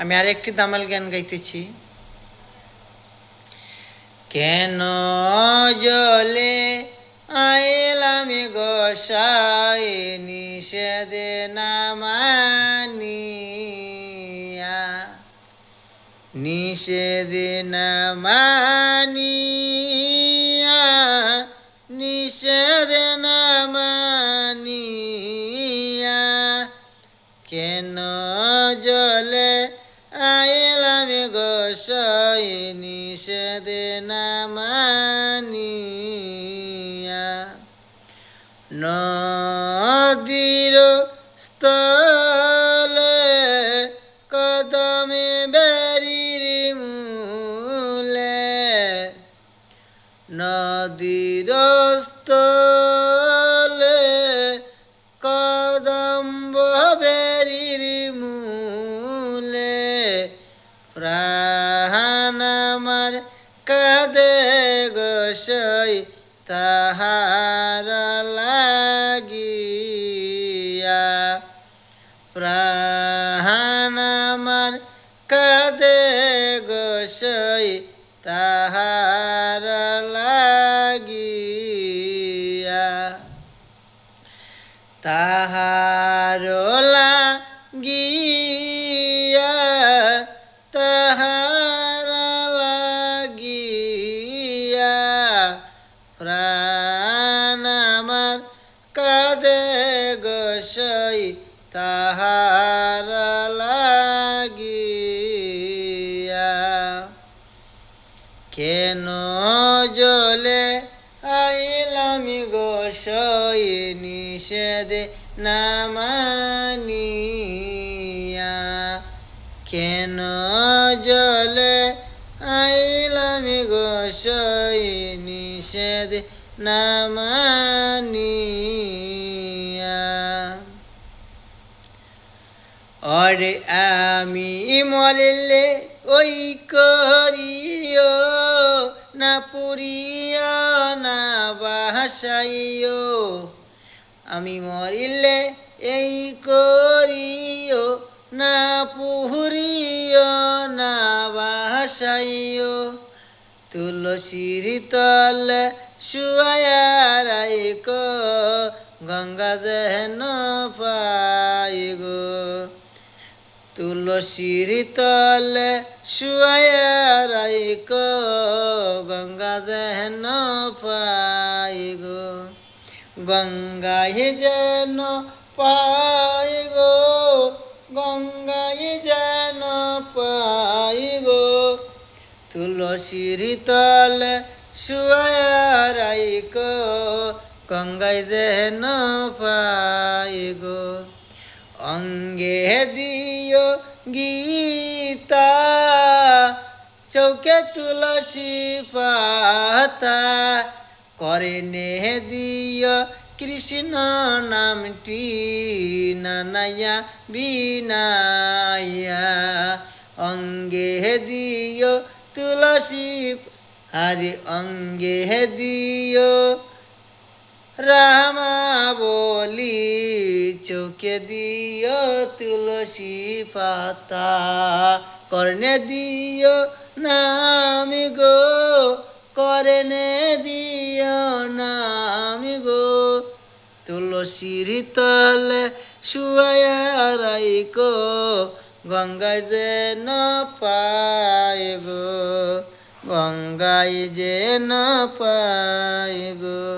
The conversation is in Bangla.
আমি আরেকটি দামাল গান গাইতেছি। কেন জলে আইলাম গোসাই নিষেধ না মানিয়া, নিষেধ না মানিয়া, নিষেধ না মানিয়া, কেন জলে আইলাম গোসাই নিষেধ না মানিয়া। নদীর স্থলে কদমে বেরির মূলে, নদীর স্থলে কদম্ব বেরির মূলে, প্রাণ আমার কাঁদে গোসাই তাহার লাগিয়া, প্রাণ আমার কাঁদে গোসাই তাহার লাগিয়া, তাহার লাগিয়া, তাহার লাগিয়া, প্রাণ আমার কাঁদে গোসাই তাহার লাগিয়া। কেন জলে আইলাম গোসাই নিষেধ না মানিয়া, কেন জলে আইলাম গোসাই নিষেধ না মানিয়া। অরে আমি মরিলে ওই করিও না পুরিয়া না বাসাইও, আমি মরিলে এই করিও না পুরিও না বাসাইও, তুলসীর তলে শুয়ায়া রাইক গঙ্গা যেন পাই গো, তুলসীর তলে শুয়ায়া রাইক গঙ্গা যেন পাই গো, গঙ্গায় যেন পাই গো, গঙ্গায় যেন পাই গো, তুলসীর তলে শুয়ায়া রাইক গঙ্গায় যেন পাই গো। অঙ্গে দিও গীতা, চৌকে তুলসী পাতা, করনে দিও কৃষ্ণ নামটি নানায়া বিনায়া, অঙ্গে দিও তুলসী হরি, অঙ্গে দিও রামা বলি, চোখে দিও তুলসী পাতা, করনে দিও নাম গো, করনে দিও নাম গো, তুলসীর তলে শুয়ায়া রাইক গঙ্গায় যেন পাই গো, গঙ্গায় যেন পাই গো।